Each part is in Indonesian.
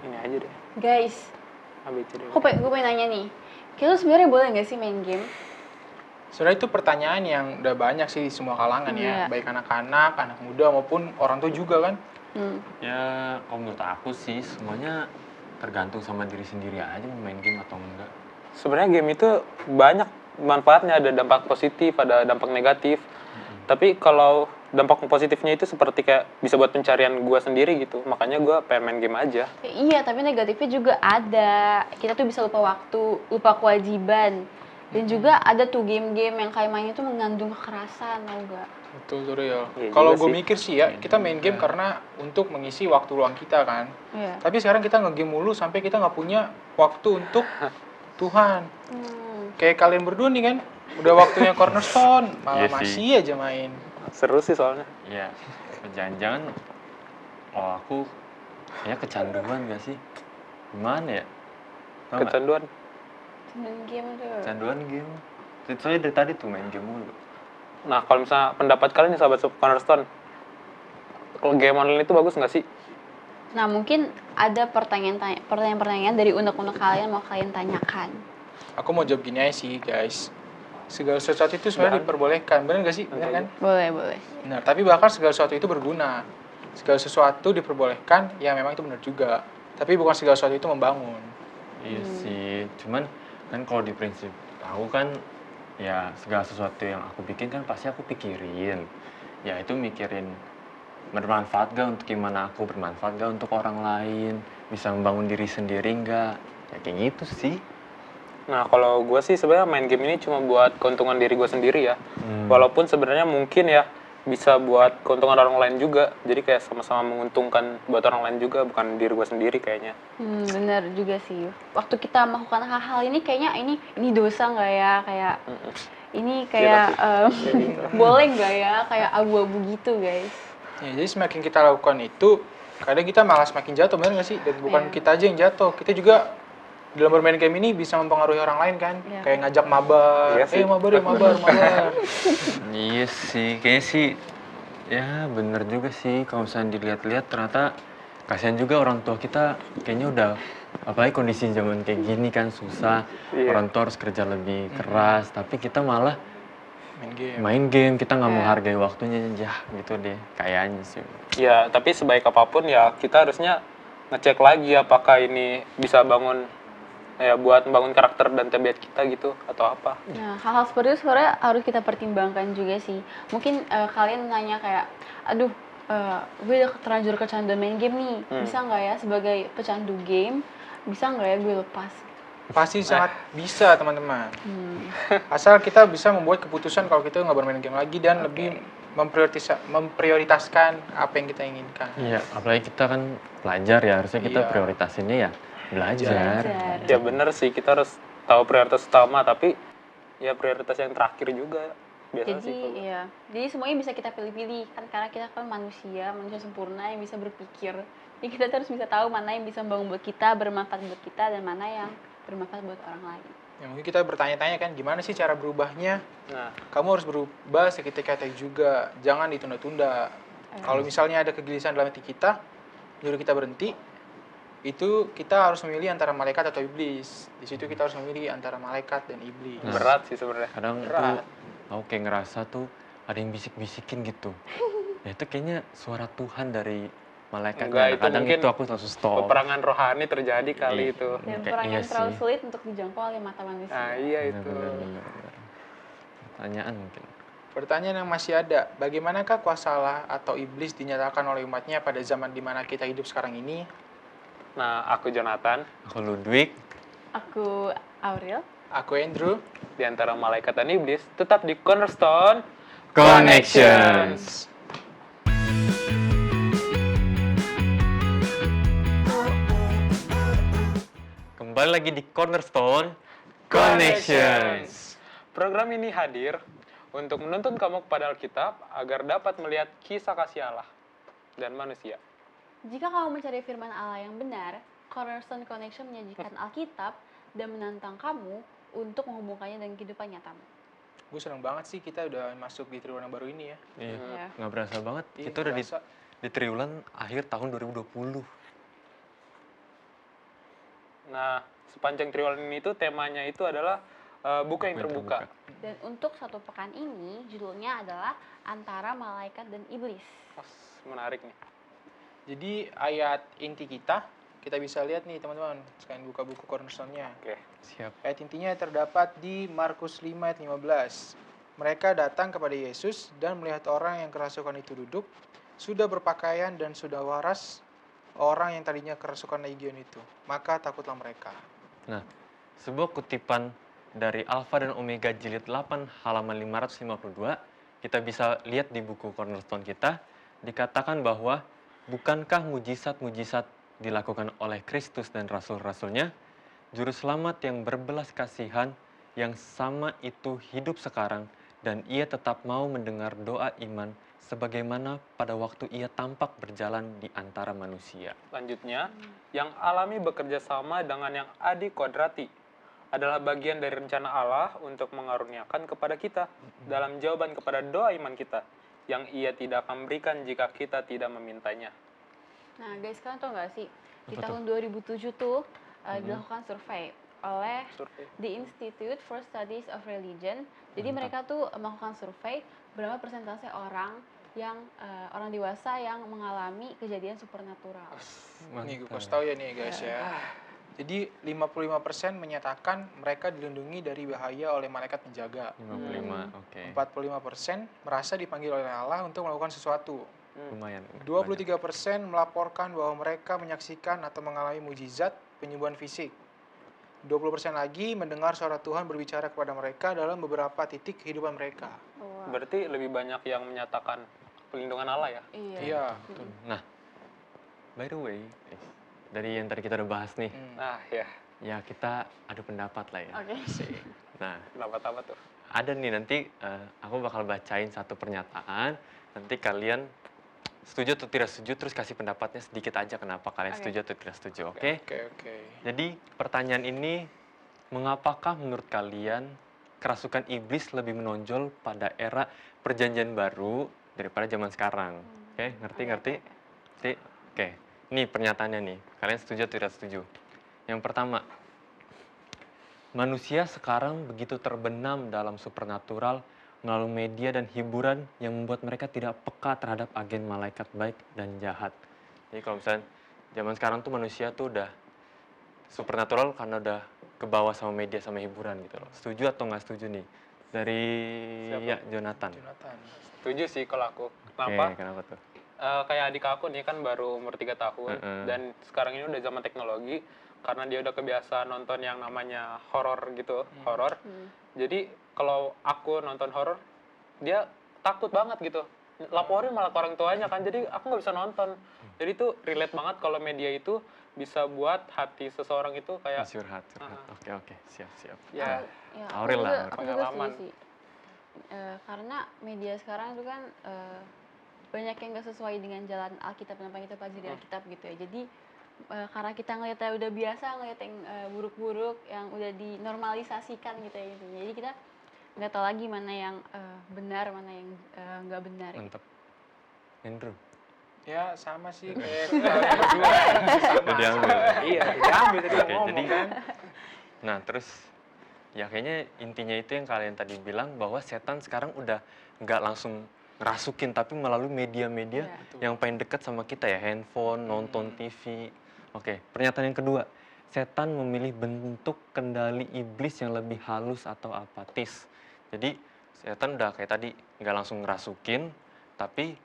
ini aja deh. Guys, ABCD. gue pengen nanya nih. Kita sebenarnya boleh nggak sih main game? Sebenarnya itu pertanyaan yang udah banyak sih di semua kalangan ya, baik anak-anak, anak muda maupun orang tua juga kan. Ya, kalau menurut aku sih semuanya tergantung sama diri sendiri aja mau main game atau enggak. Sebenarnya game itu banyak manfaatnya, ada dampak positif, ada dampak negatif. Tapi kalau dampak positifnya itu seperti kayak bisa buat pencarian gue sendiri gitu. Makanya gue pengen main game aja. Ya, iya, tapi negatifnya juga ada. Kita tuh bisa lupa waktu, lupa kewajiban. Dan juga ada tuh game-game yang kayak mainnya tuh mengandung kekerasan, tau gak? Betul tuh Rio. Iya Kalau juga gue sih. mikir sih ya, kita main game karena untuk mengisi waktu luang kita kan. Iya. Tapi sekarang kita nge-game mulu sampai kita nggak punya waktu untuk Tuhan. Kayak kalian berdua nih kan, udah waktunya cornerstone, malah Iya sih. masih aja main. Seru sih soalnya. Ya, jangan-jangan kalau aku kayaknya kecanduan gak sih? Gimana ya? Tau nggak? Kecanduan. Main game tuh. Kecanduan game. Soalnya dari tadi tuh main game mulu. Nah, kalau misalnya pendapat kalian nih sahabat Cornerstone, kalau game online itu bagus nggak sih? Nah, mungkin ada pertanyaan-pertanyaan dari unek-unek kalian mau kalian tanyakan. Aku mau jawab gini aja sih guys. Segala sesuatu itu sebenarnya diperbolehkan, benar nggak sih? Benar kan? Boleh. Benar, tapi bahkan segala sesuatu itu berguna. Segala sesuatu diperbolehkan, ya memang itu benar juga. Tapi bukan segala sesuatu itu membangun. Iya sih, cuman kan kalau di prinsip aku kan ya segala sesuatu yang aku bikin kan pasti aku pikirin. Ya itu mikirin bermanfaat gak untuk gimana aku, bermanfaat gak untuk orang lain, bisa membangun diri sendiri nggak? Ya kayak gitu sih. Nah, kalau gue sih sebenarnya main game ini cuma buat keuntungan diri gue sendiri ya. Walaupun sebenarnya mungkin ya bisa buat keuntungan orang lain juga. Jadi kayak sama-sama menguntungkan buat orang lain juga, bukan diri gue sendiri kayaknya. Bener juga sih. Waktu kita melakukan hal-hal ini kayaknya ini dosa nggak ya? Kayak ini kayak boleh nggak ya? Kayak abu-abu gitu guys. Ya, jadi semakin kita lakukan itu, kadang kita malah semakin jatuh, benar nggak sih? Dan bukan kita aja yang jatuh, kita juga dalam bermain game ini bisa mempengaruhi orang lain kan? Iya. Kayak ngajak mabar, Iya sih. mabar. Iya sih, kayaknya sih ya bener juga sih kalau misalnya dilihat-lihat ternyata kasihan juga orang tua kita kayaknya udah apalagi kondisi zaman kayak gini kan susah, orang tua harus kerja lebih keras, tapi kita malah main game, kita nggak menghargai waktunya ya gitu deh kayaknya sih. Ya, tapi sebaik apapun ya kita harusnya ngecek lagi apakah ini bisa bangun ya buat membangun karakter dan tabiat kita gitu atau apa. Nah, hal-hal seperti itu sebenarnya harus kita pertimbangkan juga sih. Mungkin kalian nanya kayak, aduh, gue udah terlanjur kecanduan main game nih. Bisa nggak ya sebagai pecandu game, bisa nggak ya gue lepas? Pasti sangat bisa teman-teman. Asal kita bisa membuat keputusan kalau kita nggak bermain game lagi dan lebih memprioritaskan apa yang kita inginkan. Iya, apalagi kita kan pelajar ya, harusnya kita Iya. prioritasinnya ya belajar. Ya bener sih, kita harus tahu prioritas utama, tapi ya prioritas yang terakhir juga biasa sih. Jadi iya, jadi semuanya bisa kita pilih-pilih kan karena kita kan manusia sempurna yang bisa berpikir. Jadi kita harus bisa tahu mana yang bisa membangun buat kita, bermanfaat buat kita dan mana yang bermanfaat buat orang lain. Ya, mungkin kita bertanya-tanya kan gimana sih cara berubahnya? Nah, Kamu harus berubah seketika juga, jangan ditunda-tunda. Kalau misalnya ada kegelisahan dalam hati kita, nyuruh kita berhenti, itu kita harus memilih antara malaikat atau iblis. Di situ kita harus memilih antara malaikat dan iblis. berat sih sebenarnya. Kadang tuh aku kayak ngerasa tuh ada yang bisik-bisikin gitu. Ya itu kayaknya suara Tuhan dari malaikat. Enggak, itu Kadang mungkin itu aku langsung stop. Peperangan rohani terjadi kali Iya. itu. Dan Kayak perang iya yang terlalu sih. sulit untuk dijangkau oleh mata manusia. Nah, iya itu. Bener. Pertanyaan mungkin. Pertanyaan yang masih ada, bagaimanakah kuasa Allah atau iblis dinyatakan oleh umatnya pada zaman di mana kita hidup sekarang ini? Nah, aku Jonathan, Aku Ludwig. Aku Aurel. Aku Andrew. di antara malaikat dan iblis, tetap di Cornerstone Connections. Kembali lagi di Cornerstone Connections. Program ini hadir untuk menuntun kamu kepada Alkitab agar dapat melihat kisah kasih Allah dan manusia. Jika kamu mencari firman Allah yang benar, Cornerstone Connection menyajikan Alkitab dan menantang kamu untuk menghubungkannya dengan kehidupan nyatamu. Gue seneng banget sih kita udah masuk di triwulan baru ini ya. Iya, nggak berasa banget. Iya, Kita udah berasa. di triwulan akhir tahun 2020. Nah, sepanjang triwulan ini tuh temanya itu adalah buku yang terbuka. Dan untuk 1 pekan ini judulnya adalah Antara Malaikat dan Iblis. Wah, menarik nih. Jadi ayat inti kita bisa lihat nih teman-teman, sekalian buka buku cornerstone-nya. Oke. Siap. Ayat intinya terdapat di Markus 5 ayat 15. Mereka datang kepada Yesus dan melihat orang yang kerasukan itu duduk, sudah berpakaian dan sudah waras, orang yang tadinya kerasukan legion itu. Maka takutlah mereka. Nah, sebuah kutipan dari Alpha dan Omega jilid 8 halaman 552, kita bisa lihat di buku cornerstone kita, dikatakan bahwa bukankah mujizat-mujizat dilakukan oleh Kristus dan rasul-rasulnya, juru selamat yang berbelas kasihan yang sama itu hidup sekarang dan ia tetap mau mendengar doa iman sebagaimana pada waktu ia tampak berjalan di antara manusia. Selanjutnya, yang alami bekerja sama dengan yang adikodrati adalah bagian dari rencana Allah untuk mengaruniakan kepada kita dalam jawaban kepada doa iman kita yang ia tidak akan berikan jika kita tidak memintanya. Nah, guys, kalian tau nggak sih, di Apa tuh? tahun 2007 tuh dilakukan survei oleh Survei. The Institute for Studies of Religion. Jadi Mantap. mereka tuh melakukan survei berapa persentase orang yang orang dewasa yang mengalami kejadian supernatural. Nih gue kasih tahu ya nih guys ya. Jadi 55% menyatakan mereka dilindungi dari bahaya oleh malaikat penjaga. 55, oke. 45% merasa dipanggil oleh Allah untuk melakukan sesuatu. Lumayan. 23% melaporkan bahwa mereka menyaksikan atau mengalami mujizat penyembuhan fisik. 20% lagi mendengar suara Tuhan berbicara kepada mereka dalam beberapa titik kehidupan mereka. Wah. Berarti lebih banyak yang menyatakan pelindungan Allah ya? Iya. Iya. Nah, by the way, dari yang tadi kita udah bahas nih, Nah, ya. ya kita adu pendapat lah ya. Oke. Nah, Pendapat apa tuh? ada nih nanti aku bakal bacain satu pernyataan, nanti kalian setuju atau tidak setuju, terus kasih pendapatnya sedikit aja kenapa kalian Oke. setuju atau tidak setuju, oke? Oke. Jadi pertanyaan ini, mengapakah menurut kalian kerasukan iblis lebih menonjol pada era perjanjian baru daripada zaman sekarang? Oke, ngerti? Oke, ini pernyataannya nih, kalian setuju atau tidak setuju? Yang pertama, manusia sekarang begitu terbenam dalam supernatural melalui media dan hiburan yang membuat mereka tidak peka terhadap agen malaikat baik dan jahat. Jadi kalau misalnya zaman sekarang tuh manusia tuh udah supernatural karena udah ke bawah sama media sama hiburan gitu loh. Setuju atau nggak setuju nih? Dari Siapa? ya Jonathan. Jonathan. Setuju sih kalau aku. Oke, Kenapa? kenapa tuh? Kayak adik aku nih kan baru umur 3 tahun dan sekarang ini udah zaman teknologi karena dia udah kebiasaan nonton yang namanya horor gitu, horor. Jadi kalau aku nonton horor, dia takut banget gitu. Laporin malah ke orang tuanya kan, jadi aku nggak bisa nonton. Jadi tuh relate banget kalau media itu bisa buat hati seseorang itu kayak Curhat. Oke, siap. ya Ya, Aurel lah, aku juga pengalaman. setuju sih. Karena media sekarang itu kan banyak yang nggak sesuai dengan jalan Alkitab dan apa yang kita pelajari di Alkitab gitu ya. Jadi karena kita ngeliatnya udah biasa ngeliat yang buruk-buruk, yang udah dinormalisasikan gitu ya. Gitu. Jadi kita nggak tahu lagi mana yang benar, mana yang nggak benar. Mantap. Andrew. Ya sama sih kayak kalian berdua. Sama. Udah diambil. Iya, diambil tadi yang Oke, ngomong jadi- kan. Nah, terus ya kayaknya intinya itu yang kalian tadi bilang bahwa setan sekarang udah nggak langsung ngerasukin tapi melalui media-media yang paling dekat sama kita ya, handphone, nonton TV. Oke, pernyataan yang kedua. Setan memilih bentuk kendali iblis yang lebih halus atau apatis. Jadi setan udah kayak tadi nggak langsung ngerasukin, tapi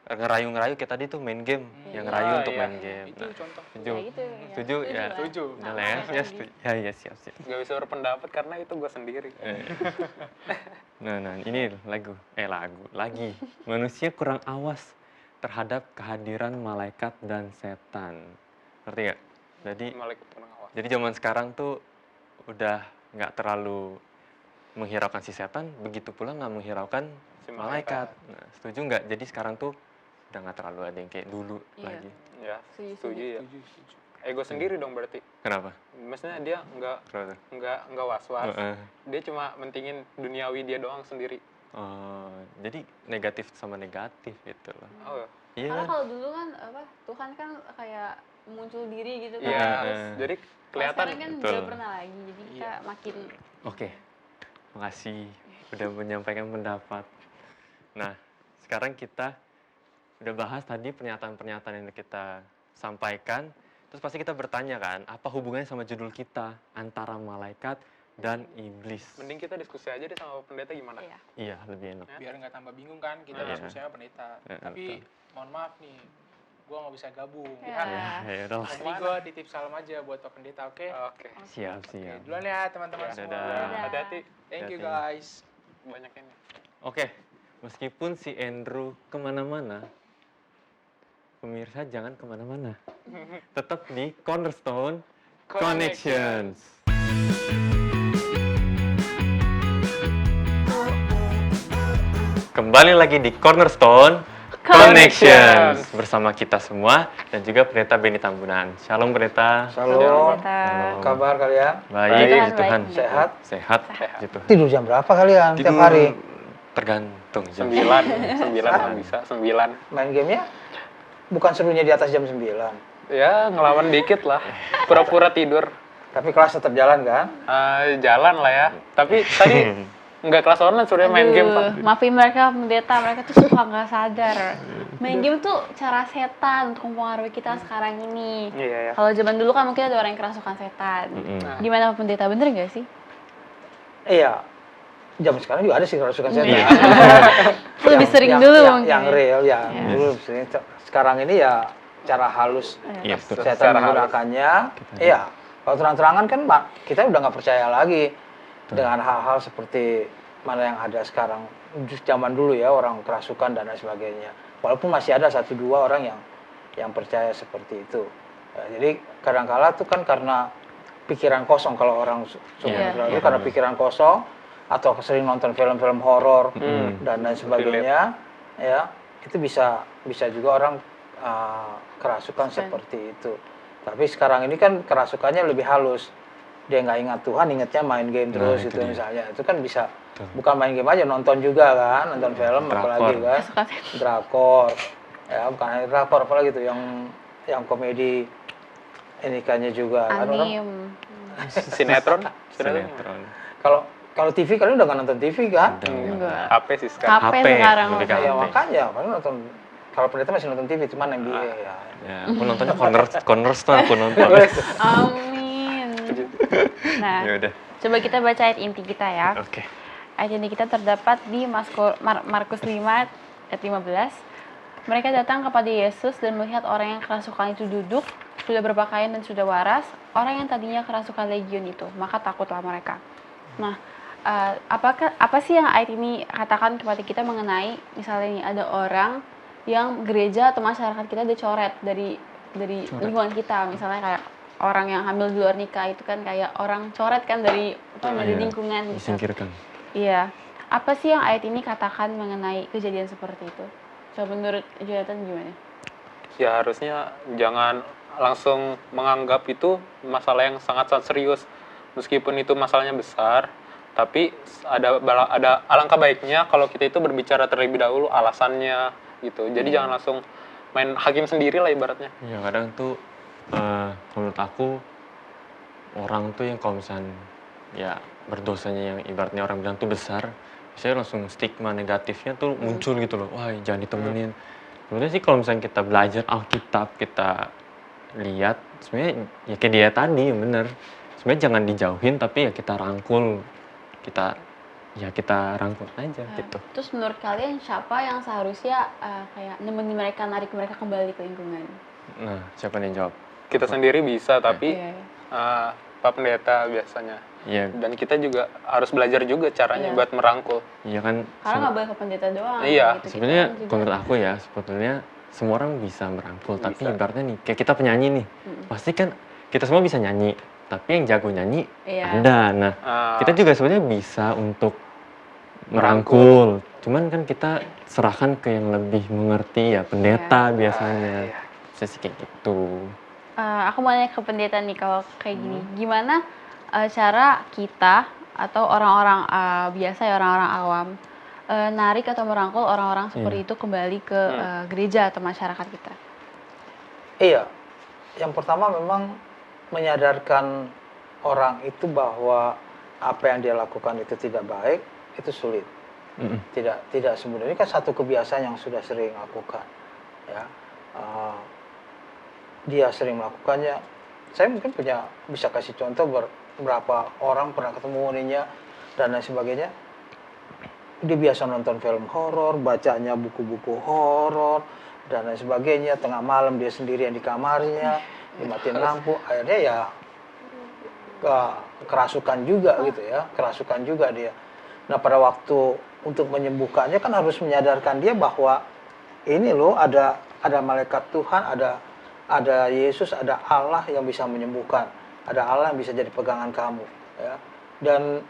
ngerayu-ngerayu kayak tadi tuh main game, yang ngerayu untuk iya. main game. Itu Nah, contoh. setuju. Ya gitu ya. Setuju ya. lah. Setuju. Udah lah ya, Sama ya, lagi. ya, siap. nggak bisa berpendapat karena itu gue sendiri. Nah, ini lagi. Manusia kurang awas terhadap kehadiran malaikat dan setan. Ngerti nggak? Malaikat pengawas. Jadi zaman sekarang tuh udah nggak terlalu menghiraukan si setan, begitu pula nggak menghiraukan Si malaikat. Nah, setuju nggak? Jadi sekarang tuh udah nggak terlalu ada yang kayak dulu Iya. lagi. Ya, Setuju, setuju ya. Setuju. Ego sendiri dong berarti. Kenapa? Maksudnya dia Kenapa tuh? nggak was-was. Heeh. Dia cuma mentingin duniawi dia doang sendiri. Oh, jadi negatif sama negatif gitu loh. Oh, Iya Karena kan? kalau dulu kan Tuhan kan kayak muncul diri gitu kan. Iya, Terus jadi kalau kelihatan. sekarang kan Betul. udah pernah lagi, jadi kita makin Oke, makasih udah menyampaikan pendapat. Nah, sekarang kita udah bahas tadi pernyataan-pernyataan yang kita sampaikan. Terus pasti kita bertanya kan, apa hubungannya sama judul kita antara malaikat dan iblis? Mending kita diskusi aja deh sama pendeta gimana? iya. Iya, lebih enak. Biar nggak tambah bingung kan, kita Iya. diskusi sama pendeta. Iya, Tapi betul. mohon maaf nih, gue nggak bisa gabung. Ya. Ya udah lah. Jadi gue titip salam aja buat Pak Pendeta, oke? Oke. Siap, Oke, siap. duluan ya teman-teman Ya, semua. dadah. Hati-hati. Thank you Hati-hati. guys. Banyak ini. Oke, meskipun si Andrew kemana-mana, pemirsa jangan kemana-mana. Tetap di Cornerstone Connections. Kembali lagi di Cornerstone Connections bersama kita semua dan juga Pendeta Benny Tambunan. Shalom Pendeta. Shalom. Pendeta. Kabar kalian? Baik, Tuhan, puji Tuhan. baik. Sehat? Sehat, puji Tuhan. Tidur jam berapa kalian tiap Tidur hari? tergantung jam. 9 kan bisa, 9. Main gamenya? Bukan serunya di atas jam 9. Ya, ngelawan dikit lah. Pura-pura tidur. Tapi kelas tetap jalan kan? Jalan lah ya. Tapi tadi nggak kelas online, sebenarnya main game, Pak. Maafin mereka pendeta, mereka tuh suka nggak sadar. Main game tuh cara setan untuk mempengaruhi kita sekarang ini. Iya, ya. Kalau zaman dulu kan mungkin ada orang yang kerasukan setan. Gimana pendeta, bener nggak sih? Iya. Zaman sekarang juga ada sih kalau suka setan. Iya. Lebih sering dulu mungkin. Yang real ya. Iya. Dulu sering. Sekarang ini ya cara halus Iya, betul. setan Secara halus. menggunakannya. Iya. Kalau terang-terangan kan kita udah nggak percaya lagi dengan hal-hal seperti mana yang ada sekarang. Zaman dulu ya orang kerasukan dan lain sebagainya. Walaupun masih ada 1-2 orang yang percaya seperti itu. Ya, jadi kadang-kala tuh kan karena pikiran kosong kalau orang Iya. itu karena pikiran kosong atau sering nonton film-film horor dan lain sebagainya, ya itu bisa juga orang kerasukan seperti itu. Tapi sekarang ini kan kerasukannya lebih halus. Dia nggak ingat Tuhan, ingatnya main game terus itu itu dia. misalnya. Itu kan bisa bukan main game aja, nonton juga kan, nonton film Drakor. apalagi kan, Kerasukan setan. drakor. Ya bukan hanya drakor, apalagi tuh yang komedi ini kayaknya juga kan orang. Anim. Sinetron. Sinetron. Kalau TV kalian udah nggak nonton TV kan? Enggak. HP sih sekarang. HP HP, sekarang. lebih ke makanya. Ya HP. makanya kalian nonton. Kalau pendeta masih nonton TV, cuman NBA ya. Ya, aku nontonnya Cornerstone aku nonton. Amin. Nah, Ya udah. coba kita baca ayat inti kita ya. Oke. Ayat inti kita terdapat di Markus 5 ayat 15. Mereka datang kepada Yesus dan melihat orang yang kerasukan itu duduk, sudah berpakaian dan sudah waras, orang yang tadinya kerasukan legion itu, maka takutlah mereka. Nah, apa sih yang ayat ini katakan kepada kita mengenai misalnya nih ada orang yang gereja atau masyarakat kita dicoret dari lingkungan kita, misalnya kayak orang yang hamil di luar nikah itu kan kayak orang coret kan dari dari Iya, lingkungan gitu. disingkirkan. Iya. Apa sih yang ayat ini katakan mengenai kejadian seperti itu? Coba menurut Jonathan gimana? Ya harusnya jangan langsung menganggap itu masalah yang sangat-sangat serius. Meskipun itu masalahnya besar, tapi ada alangkah baiknya kalau kita itu berbicara terlebih dahulu alasannya gitu. Jadi jangan langsung main hakim sendiri lah ibaratnya. Ya kadang tuh menurut aku orang tuh yang kalau misalnya ya berdosanya yang ibaratnya orang bilang tuh besar, saya langsung stigma negatifnya tuh muncul gitu loh. Wah, jangan ditemenin. Sebenarnya sih kalau misalnya kita belajar Alkitab, kita lihat sebenarnya ya kayak dia tadi bener. Sebenarnya jangan dijauhin tapi ya kita rangkul. Kita rangkul aja gitu. Terus menurut kalian siapa yang seharusnya kayak nemenin mereka, narik mereka kembali ke lingkungan? Nah, siapa nih yang jawab? Kita sendiri bisa, tapi Iya. Pak Pendeta biasanya. Iya, Dan kita juga harus belajar juga caranya Iya. buat merangkul. iya kan. Karena nggak boleh ke pendeta doang. Iya. gitu. Kita Sebenarnya kan juga- menurut aku ya, sebetulnya semua orang bisa merangkul, tapi Bisa. ibaratnya nih, kayak kita penyanyi nih, pasti kan kita semua bisa nyanyi, tapi yang jago nyanyi Iya. ada. Nah, kita juga sebenarnya bisa untuk merangkul, cuman kan kita serahkan ke yang lebih mengerti ya, pendeta biasanya. Bisa sih kayak gitu. Aku mau nanya ke pendeta nih kalau kayak gini, gimana cara kita atau orang-orang biasa ya orang-orang awam narik atau merangkul orang-orang seperti itu kembali ke gereja atau masyarakat kita? Iya, yang pertama memang menyadarkan orang itu bahwa apa yang dia lakukan itu tidak baik, itu sulit. Tidak semudah. Ini kan satu kebiasaan yang sudah sering lakukan. Ya, dia sering melakukannya. Saya mungkin bisa kasih contoh beberapa orang pernah ketemu ininya dan lain sebagainya. Dia biasa nonton film horor, bacanya buku-buku horor dan lain sebagainya. Tengah malam dia sendirian di kamarnya, dimatiin lampu. Akhirnya ya kerasukan juga gitu ya, kerasukan juga dia. Nah pada waktu untuk menyembuhkannya kan harus menyadarkan dia bahwa ini loh ada malaikat Tuhan, ada Yesus, ada Allah yang bisa menyembuhkan, ada Allah yang bisa jadi pegangan kamu. Ya. Dan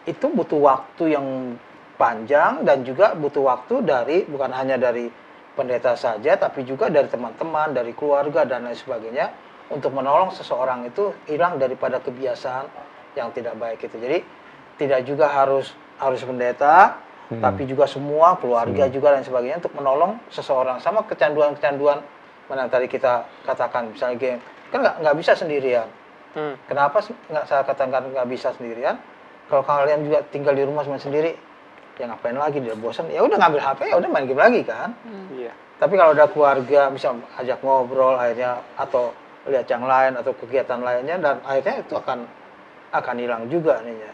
itu butuh waktu yang panjang dan juga butuh waktu bukan hanya dari pendeta saja, tapi juga dari teman-teman, dari keluarga dan lain sebagainya untuk menolong seseorang itu hilang daripada kebiasaan yang tidak baik itu. Jadi tidak juga harus pendeta, tapi juga semua keluarga juga dan sebagainya untuk menolong seseorang sama kecanduan-kecanduan mana yang tadi kita katakan misalnya game kan nggak bisa sendirian. Kenapa saya katakan nggak bisa sendirian? Kalau kalian juga tinggal di rumah cuma sendiri, ya ngapain lagi, dia bosan, ya udah ngambil HP, ya udah main game lagi kan. Iya. Tapi kalau ada keluarga bisa ajak ngobrol akhirnya atau lihat yang lain atau kegiatan lainnya dan akhirnya itu akan hilang juga nih ya.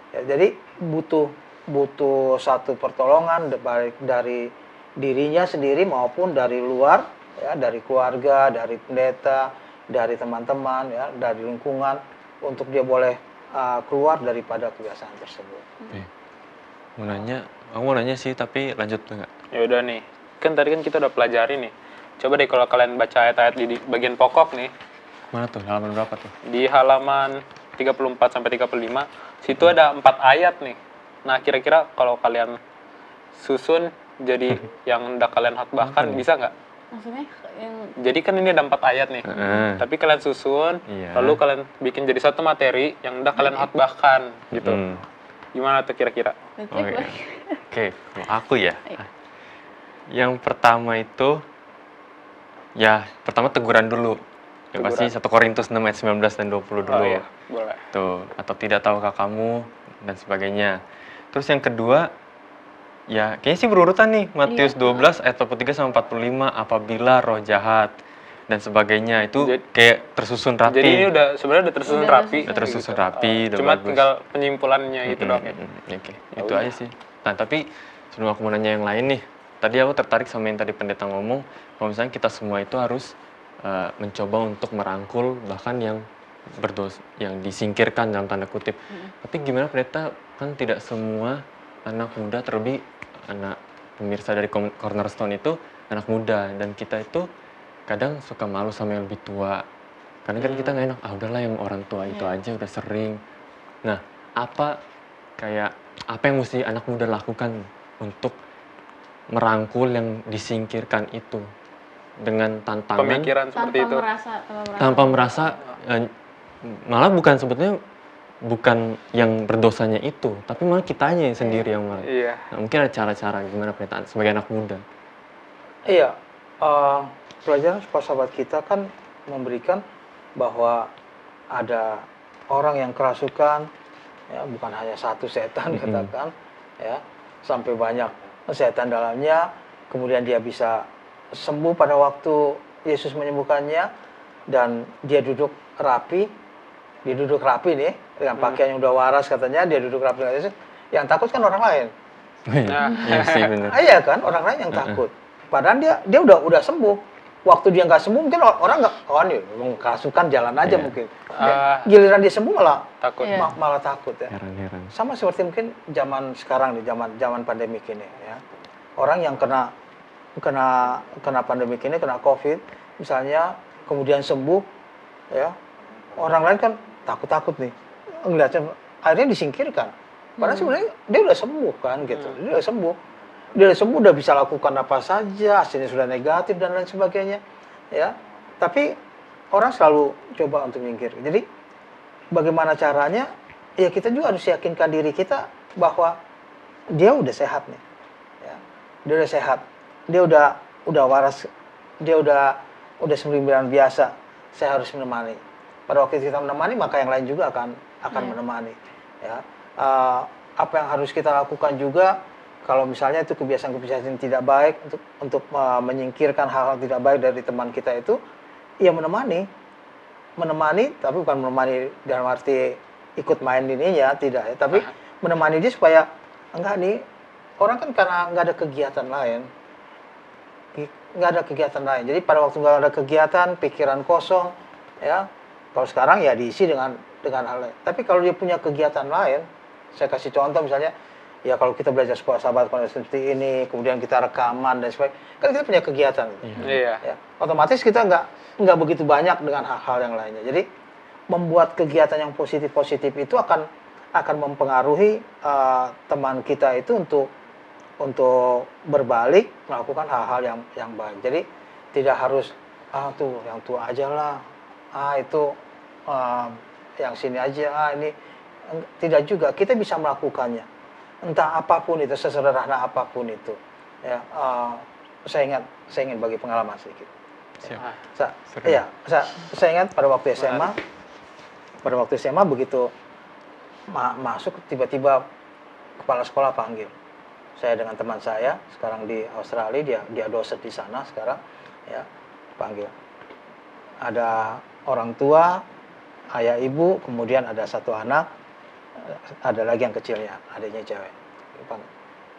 Ya, jadi butuh satu pertolongan baik dari dirinya sendiri maupun dari luar ya, dari keluarga, dari pendeta, dari teman-teman ya, dari lingkungan untuk dia boleh keluar daripada kebiasaan tersebut. Aku mau nanya sih tapi lanjut nggak? Ya udah nih. Kan tadi kan kita udah pelajari nih. Coba deh kalau kalian baca ayat-ayat di bagian pokok nih. Mana tuh? Halaman berapa tuh? Di halaman 34 sampai 35, situ ada 4 ayat nih. Nah, kira-kira kalau kalian susun jadi yang hendak kalian khotbahkan bisa nggak? Maksudnya yang Jadi kan ini ada 4 ayat nih. Tapi kalian susun, lalu kalian bikin jadi satu materi yang hendak kalian khotbahkan gitu. Gimana tuh kira-kira? Oke, kalau aku ya. Yang pertama itu ya pertama teguran dulu. Yang pasti 1 Korintus 6 ayat 19 dan 20 dulu. Oh iya, boleh. Tuh, atau tidak tahukah kamu dan sebagainya. Terus yang kedua ya kayaknya sih berurutan nih. Matius 12 ayat 43 sampai 45 apabila roh jahat dan sebagainya itu kayak tersusun rapi. Jadi ini sebenarnya udah tersusun rapi. Udah tersusun rapi, udah Cuma bagus. tinggal penyimpulannya gitu doang ya. Oke, itu aja sih. Nah, tapi sebelum aku mau nanya yang lain nih, tadi aku tertarik sama yang tadi pendeta ngomong, kalau misalnya kita semua itu harus mencoba untuk merangkul bahkan yang berdosa, yang disingkirkan dalam tanda kutip. Tapi gimana pendeta, kan tidak semua anak muda, terlebih anak pemirsa dari Cornerstone itu anak muda, dan kita itu kadang suka malu sama yang lebih tua. Karena kan kita nggak enak, udahlah yang orang tua itu aja udah sering. Nah, apa yang mesti anak muda lakukan untuk merangkul yang disingkirkan itu dengan tantangan Pemikiran seperti itu. tanpa merasa malah bukan sebetulnya bukan yang berdosanya itu, tapi malah kitanya sendiri yang malah. Iya. Nah, mungkin ada cara-cara gimana pendeta sebagai anak muda. Iya, pelajaran sahabat kita kan memberikan bahwa ada orang yang kerasukan, ya bukan hanya satu setan katakan, ya sampai banyak setan dalamnya, kemudian dia bisa sembuh pada waktu Yesus menyembuhkannya dan dia duduk rapi nih dengan pakaian yang udah waras katanya, dia duduk rapi dengan Yesus. Yang takut kan orang lain. Iya sih benar. Iya kan, orang lain yang takut. Padahal dia udah sembuh. Waktu dia nggak sembuh mungkin orang nggak, nih memang kerasukan jalan aja mungkin. Giliran dia sembuh malah takut, malah takut ya. Heran-heran. Sama seperti mungkin zaman sekarang nih, zaman pandemik ini ya. Orang yang kena pandemik ini, kena COVID misalnya, kemudian sembuh ya. Orang lain kan takut nih. Ngeliatnya akhirnya disingkirkan. Padahal sebenarnya dia udah sembuh kan gitu. Dia udah sembuh, udah bisa lakukan apa saja, hasilnya sudah negatif dan lain sebagainya. Ya. Tapi orang selalu coba untuk menyingkir. Jadi bagaimana caranya? Ya kita juga harus yakinkan diri kita bahwa dia udah sehat nih. Ya. Dia udah sehat. Dia udah waras. Dia udah sembuh biasa. saya harus menemani. Pada waktu kita menemani, maka yang lain juga akan menemani. Ya, apa yang harus kita lakukan juga, kalau misalnya itu kebiasaan-kebiasaan yang tidak baik untuk menyingkirkan hal-hal tidak baik dari teman kita itu, ya menemani, tapi bukan menemani dalam arti ikut main ininya, tidak ya, tapi menemani dia supaya enggak nih, orang kan karena nggak ada kegiatan lain, jadi pada waktu nggak ada kegiatan, pikiran kosong, ya. Kalau sekarang ya diisi dengan hal lain. Tapi kalau dia punya kegiatan lain, saya kasih contoh misalnya, ya kalau kita belajar sekolah sahabat seperti ini, kemudian kita rekaman dan sebagainya, kan kita punya kegiatan. Iya. Ya, otomatis kita nggak begitu banyak dengan hal-hal yang lainnya. Jadi membuat kegiatan yang positif itu akan mempengaruhi teman kita itu untuk berbalik melakukan hal-hal yang baik. Jadi tidak harus tuh yang tua aja lah, itu yang sini aja, ini tidak juga. Kita bisa melakukannya, entah apapun itu, sesederhana apapun itu. Ya, saya ingin bagi pengalaman sedikit. Siap. Saya ingat pada waktu SMA begitu masuk tiba-tiba kepala sekolah panggil saya dengan teman saya sekarang di Australia, dia dosen di sana sekarang, ya, panggil. Ada orang tua, ayah ibu, kemudian ada satu anak, ada lagi yang kecilnya, adiknya cewek.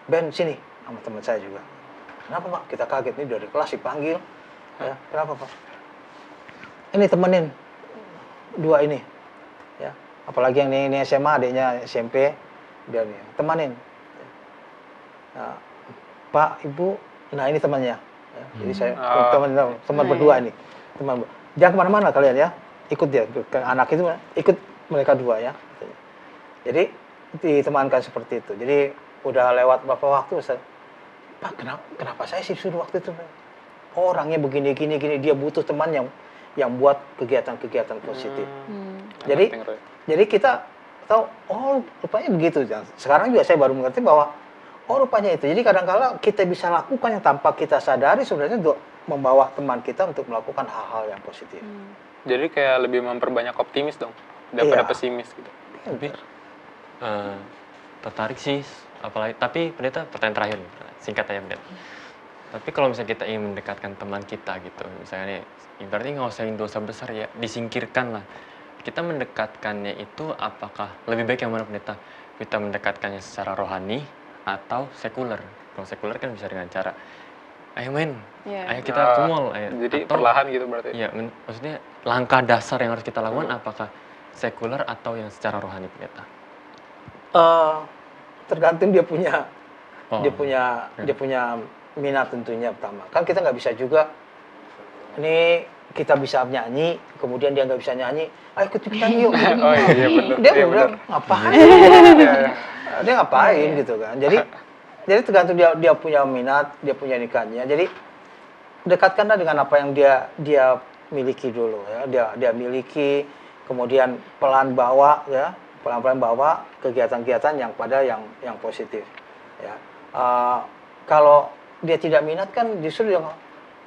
Ben sini sama teman saya juga. Kenapa Pak? Kita kaget nih dari kelas dipanggil. Ya, kenapa Pak? Ini temenin dua ini, ya. Apalagi yang ini SMA, adiknya SMP, dia nih temanin. Nah, Pak, Ibu, nah ini temannya. Ya, jadi saya teman berdua ini, jangan kemana-mana kalian ya, ikut dia, anak itu ikut mereka dua ya. Jadi ditemankan seperti itu. Jadi udah lewat beberapa waktu, Pak, kenapa saya sih suruh waktu itu? Orangnya begini, dia butuh teman yang buat kegiatan-kegiatan positif. Jadi kita tahu, oh rupanya begitu. Sekarang juga saya baru mengerti bahwa rupanya itu. Jadi kadang-kala kita bisa lakukan yang tanpa kita sadari sebenarnya untuk membawa teman kita untuk melakukan hal-hal yang positif. Jadi kayak lebih memperbanyak optimis dong daripada pesimis gitu. Tapi tertarik sih, apalagi. Tapi pendeta, pertanyaan terakhir nih, singkat aja pendeta. Tapi kalau misalnya kita ingin mendekatkan teman kita gitu, misalnya nih, berarti nggak usah dosa besar ya, disingkirkan lah. Kita mendekatkannya itu apakah lebih baik yang mana pendeta? Kita mendekatkannya secara rohani atau sekuler? Kalau sekuler kan bisa dengan cara, ayo men, ayo kita ke mall. Jadi atau, perlahan gitu berarti? Iya, maksudnya langkah dasar yang harus kita lakukan apakah sekuler atau yang secara rohani pendeta? Tergantung dia punya minat tentunya pertama. Kan kita nggak bisa juga, ini kita bisa nyanyi, kemudian dia nggak bisa nyanyi, ayo ikut nyanyi yuk. Oh iya benar. Dia benar ngapain? Dia ngapain gitu kan. Jadi tergantung dia punya minat, dia punya nikahnya. Jadi dekatkanlah dengan apa yang dia miliki dulu ya. Dia miliki, kemudian pelan bawa ya, pelan-pelan bawa kegiatan-kegiatan yang positif ya. Kalau dia tidak minat kan justru dia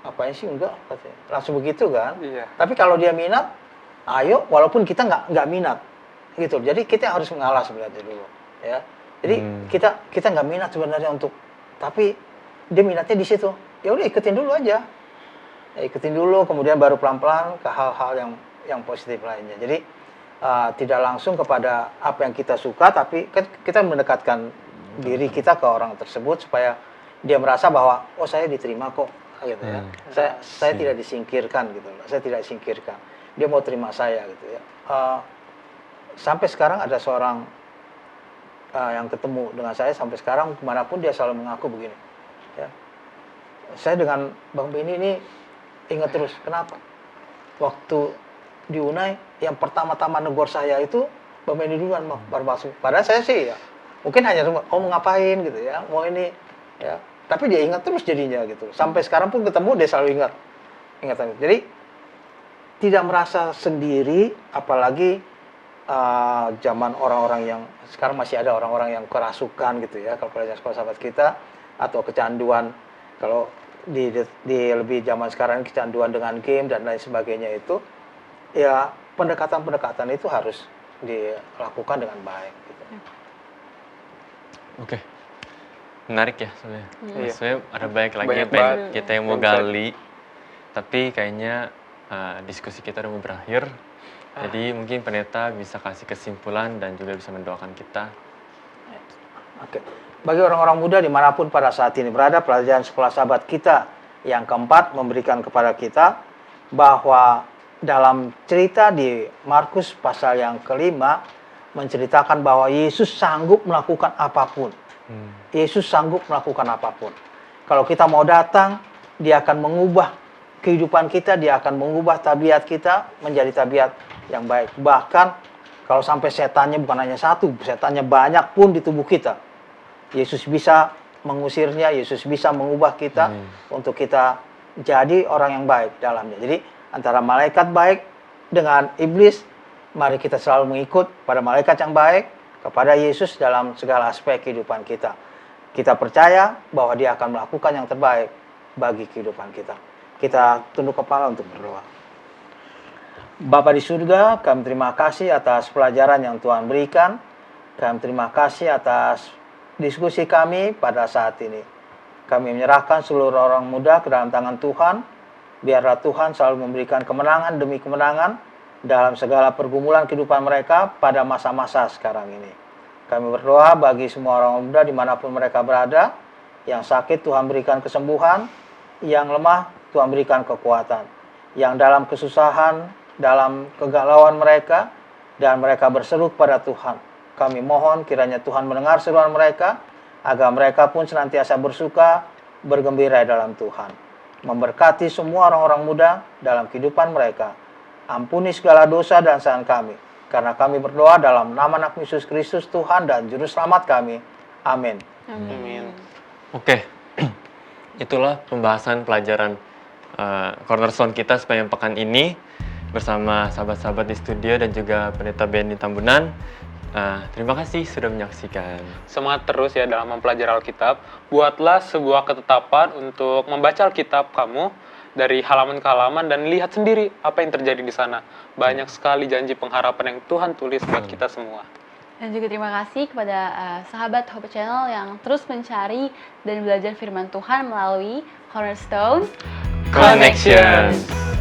ngapain sih, enggak katanya. Langsung begitu kan. Iya. Tapi kalau dia minat, ayo walaupun kita nggak minat gitu. Jadi kita harus mengalah sebenarnya dulu ya. Jadi kita nggak minat sebenarnya tapi dia minatnya di situ. Ya udah ikutin dulu aja. Ya, ikutin dulu, kemudian baru pelan-pelan ke hal-hal yang positif lainnya. Jadi tidak langsung kepada apa yang kita suka, tapi kita mendekatkan diri kita ke orang tersebut supaya dia merasa bahwa saya diterima kok gitu ya. Saya tidak disingkirkan gitu loh. Saya tidak disingkirkan. Dia mau terima saya gitu ya. Sampai sekarang ada seorang yang ketemu dengan saya sampai sekarang kemanapun dia selalu mengaku begini. Ya. Saya dengan Bang Benny ini ingat terus. Kenapa? Waktu di Unai yang pertama-tama negor saya itu Bang Benny duluan baru masuk. Padahal saya sih ya mungkin hanya mau ngapain gitu ya, mau ini ya. Tapi dia ingat terus jadinya gitu. Sampai sekarang pun ketemu dia selalu ingat. Jadi tidak merasa sendiri, apalagi zaman orang-orang yang sekarang masih ada orang-orang yang kerasukan gitu ya, kalau pelajar sekolah sahabat kita, atau kecanduan. Kalau di lebih zaman sekarang kecanduan dengan game dan lain sebagainya itu ya pendekatan-pendekatan itu harus dilakukan dengan baik. Gitu. Oke. Menarik ya sebenarnya. Iya. Sebenarnya ada banyak lagi Banyak apa yang banget kita yang mau gali. Tapi kayaknya diskusi kita udah mau berakhir. Jadi mungkin pendeta bisa kasih kesimpulan dan juga bisa mendoakan kita. Oke. Bagi orang-orang muda dimanapun pada saat ini berada, pelajaran sekolah sahabat kita yang keempat memberikan kepada kita bahwa dalam cerita di Markus pasal yang kelima menceritakan bahwa Yesus sanggup melakukan apapun. Yesus sanggup melakukan apapun. Kalau kita mau datang, dia akan mengubah kehidupan kita, dia akan mengubah tabiat kita menjadi tabiat yang baik. Bahkan kalau sampai setannya bukan hanya satu, setannya banyak pun di tubuh kita. Yesus bisa mengusirnya, Yesus bisa mengubah kita untuk kita jadi orang yang baik dalamnya. Jadi antara malaikat baik dengan iblis, mari kita selalu mengikut pada malaikat yang baik, kepada Yesus dalam segala aspek kehidupan kita. Kita percaya bahwa dia akan melakukan yang terbaik bagi kehidupan kita. Kita tunduk kepala untuk berdoa. Bapa di surga, kami terima kasih atas pelajaran yang Tuhan berikan. Kami terima kasih atas diskusi kami pada saat ini. Kami menyerahkan seluruh orang muda ke dalam tangan Tuhan. Biarlah Tuhan selalu memberikan kemenangan demi kemenangan dalam segala pergumulan kehidupan mereka pada masa-masa sekarang ini. Kami berdoa bagi semua orang muda dimanapun mereka berada. Yang sakit Tuhan berikan kesembuhan, yang lemah Tuhan berikan kekuatan. Yang dalam kesusahan, dalam kegalauan mereka, dan mereka berseru kepada Tuhan. Kami mohon kiranya Tuhan mendengar seruan mereka, agar mereka pun senantiasa bersuka, bergembira dalam Tuhan. Memberkati semua orang-orang muda dalam kehidupan mereka. Ampuni segala dosa dan kesalahan kami. Karena kami berdoa dalam nama Anak Yesus Kristus Tuhan dan Juru Selamat kami. Amin. Amin. Oke. Itulah pembahasan pelajaran Cornerstone kita sepanjang pekan ini bersama sahabat-sahabat di studio dan juga pendeta Benny Tambunan. Terima kasih sudah menyaksikan. Semangat terus ya dalam mempelajari Alkitab. Buatlah sebuah ketetapan untuk membaca Alkitab kamu dari halaman ke halaman dan lihat sendiri apa yang terjadi di sana. Banyak sekali janji pengharapan yang Tuhan tulis buat kita semua. Dan juga terima kasih kepada sahabat Hope Channel yang terus mencari dan belajar firman Tuhan melalui Cornerstone Connections.